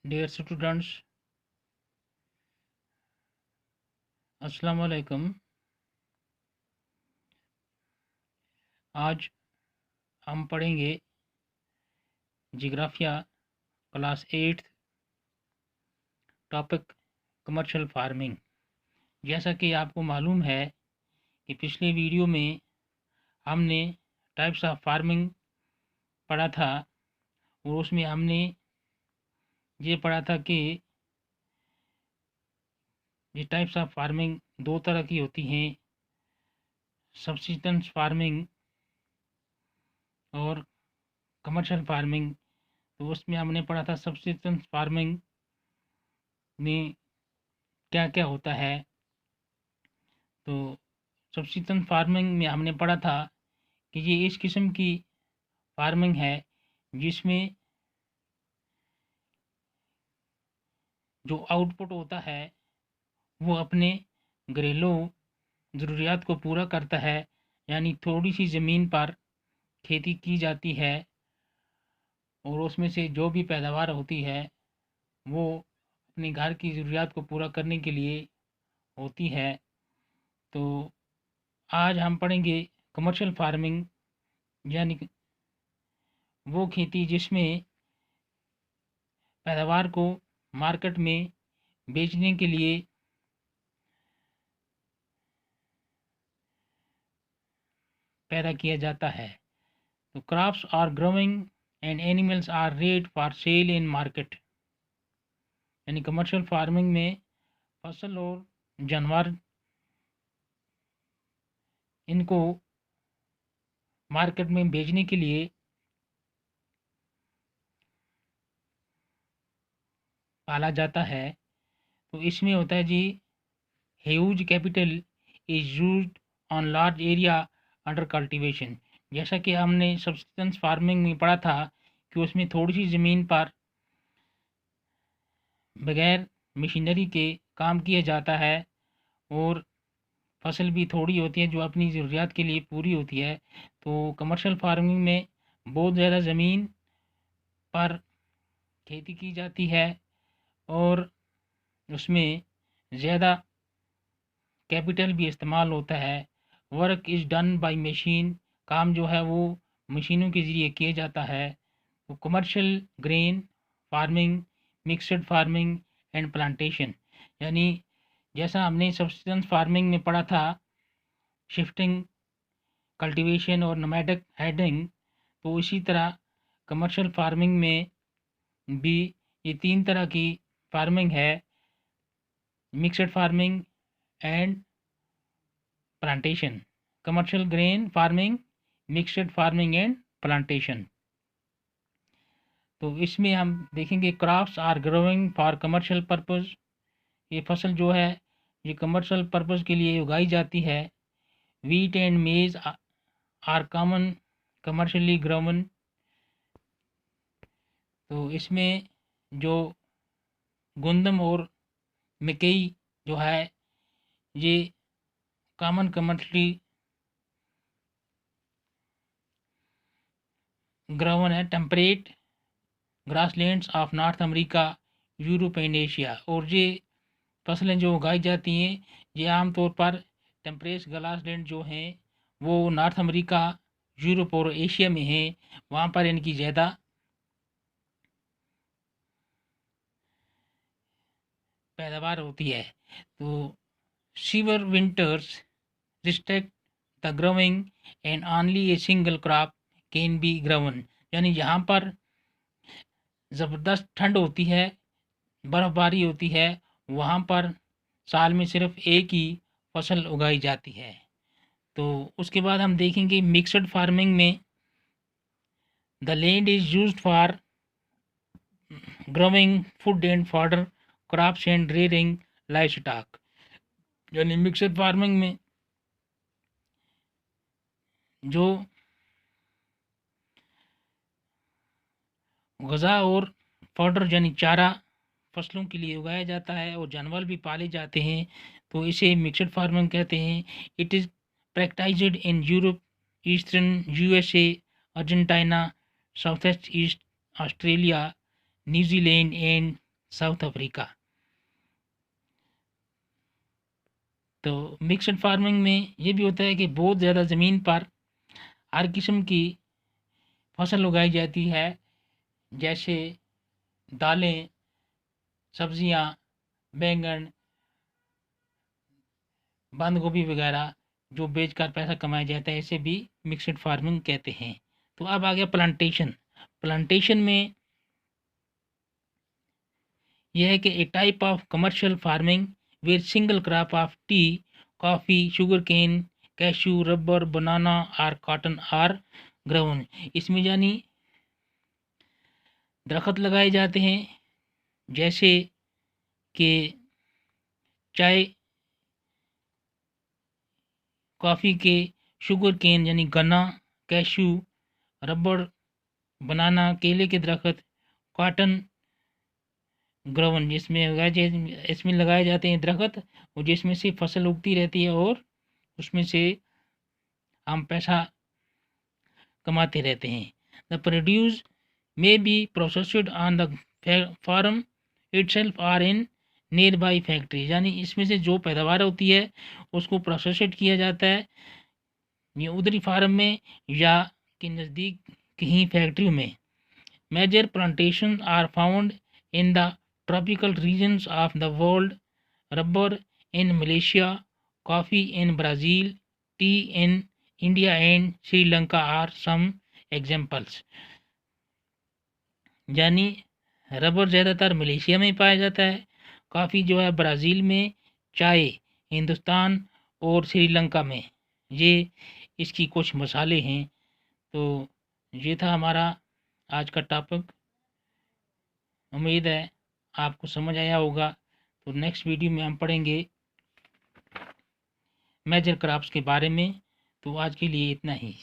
Dear students, अस्सलाम वालेकुम। आज हम पढ़ेंगे जियोग्राफिया क्लास 8 टॉपिक कमर्शियल फार्मिंग। जैसा कि आपको मालूम है कि पिछले वीडियो में हमने टाइप्स ऑफ फार्मिंग पढ़ा था और उसमें हमने ये पढ़ा था कि ये टाइप्स ऑफ फार्मिंग दो तरह की होती हैं, सब्सिस्टेंस फार्मिंग और कमर्शियल फार्मिंग। तो उसमें हमने पढ़ा था सब्सिस्टेंस फार्मिंग में क्या क्या होता है। तो सब्सिस्टेंस फार्मिंग में हमने पढ़ा था कि ये इस किस्म की फार्मिंग है जिसमें जो आउटपुट होता है वो अपने घरेलू ज़रूरियात को पूरा करता है, यानी थोड़ी सी ज़मीन पर खेती की जाती है और उसमें से जो भी पैदावार होती है वो अपने घर की ज़रूरियात को पूरा करने के लिए होती है। तो आज हम पढ़ेंगे कमर्शियल फार्मिंग, यानी कि वो खेती जिसमें पैदावार को मार्केट में बेचने के लिए पैदा किया जाता है। तो crops are growing and animals are reared for sale in market, यानी कमर्शियल फार्मिंग में फसल और जानवर इनको मार्केट में बेचने के लिए पाला जाता है। तो इसमें होता है जी, huge capital is used on large area under cultivation. जैसा कि हमने सब्सिस्टेंस फार्मिंग में पढ़ा था कि उसमें थोड़ी सी ज़मीन पर बगैर मशीनरी के काम किया जाता है और फसल भी थोड़ी होती है जो अपनी ज़रूरियात के लिए पूरी होती है। तो कमर्शियल फार्मिंग में बहुत ज़्यादा ज़मीन पर खेती की जाती है और उसमें ज़्यादा कैपिटल भी इस्तेमाल होता है। Work is done by machine, काम जो है वो मशीनों के ज़रिए किया जाता है। तो commercial grain farming, mixed farming and plantation, यानी जैसा हमने सब्सिस्टेंस फार्मिंग में पढ़ा था शिफ्टिंग, कल्टीवेशन और नोमैडिक हेडिंग, तो इसी तरह कमर्शियल फार्मिंग में भी ये तीन तरह की फार्मिंग है, mixed farming and plantation. Commercial grain farming, mixed farming and plantation. तो इसमें हम देखेंगे crops are growing for commercial purpose, ये फसल जो है ये कमर्शियल पर्पस के लिए उगाई जाती है। Wheat and maize are common commercially grown, तो इसमें जो गंदम और मकई जो है ये कॉमन कमर्शियली ग्रोवन है। Temperate grasslands of north America, Europe and Asia, और ये फसलें जो उगाई जाती हैं ये आमतौर पर टेम्परेट ग्रासलैंड जो हैं वो नॉर्थ अमेरिका, यूरोप और एशिया में हैं, वहाँ पर इनकी ज़्यादा पैदावार होती है। तो severe winters restrict the growing and only a single crop can be grown, यानी यहाँ पर ज़बरदस्त ठंड होती है, बर्फ़बारी होती है, वहाँ पर साल में सिर्फ एक ही फसल उगाई जाती है। तो उसके बाद हम देखेंगे मिक्सड फार्मिंग में the land is used for growing food and fodder crops and rearing live stock, यानी मिक्सड फार्मिंग में जो ग़ज़ा और फॉडर यानी चारा फसलों के लिए उगाया जाता है और जानवर भी पाले जाते हैं, तो इसे मिक्सड फार्मिंग कहते हैं। It is practised in Europe, eastern USA, Argentina, south east Australia, New Zealand and South Africa. तो मिक्सड फार्मिंग में ये भी होता है कि बहुत ज़्यादा ज़मीन पर हर किस्म की फसल उगाई जाती है, जैसे दालें, सब्जियां, बैंगन, बंद गोभी वगैरह, जो बेचकर पैसा कमाया जाता है, इसे भी मिक्सड फार्मिंग कहते हैं। तो अब आ गया प्लांटेशन। प्लांटेशन में यह है कि a type of commercial farming where single crop of tea, coffee, sugar cane, cashew, rubber, banana और कॉटन आर ग्रोन। इसमें यानी दरख्त लगाए जाते हैं, जैसे कि चाय, कॉफ़ी के, शुगर केन यानी गन्ना, कैशू, रबर, बनाना, केले के दरख्त, कॉटन ग्रोवन, इसमें लगाए जाते हैं दरख्त, और जिसमें से फसल उगती रहती है और उसमें से हम पैसा कमाते रहते हैं। The produce may be processed on the farm itself और इन नियर बाई फैक्ट्री, यानी इसमें से जो पैदावार होती है उसको प्रोसेस्ड किया जाता है ये उधरी फार्म में या के नज़दीक कहीं फैक्ट्री में। Major plantation are found in the tropical regions of the world, rubber in Malaysia, coffee in Brazil, tea in India and Sri Lanka are some examples. यानी रबर ज़्यादातर मलेशिया में पाया जाता है, कॉफ़ी जो है ब्राज़ील में, चाय हिंदुस्तान और श्रीलंका में। ये इसकी कुछ मसाले हैं। तो ये था हमारा आज का टॉपिक। उम्मीद है आपको समझ आया होगा। तो नेक्स्ट वीडियो में हम पढ़ेंगे मेजर क्रॉप्स के बारे में। तो आज के लिए इतना ही।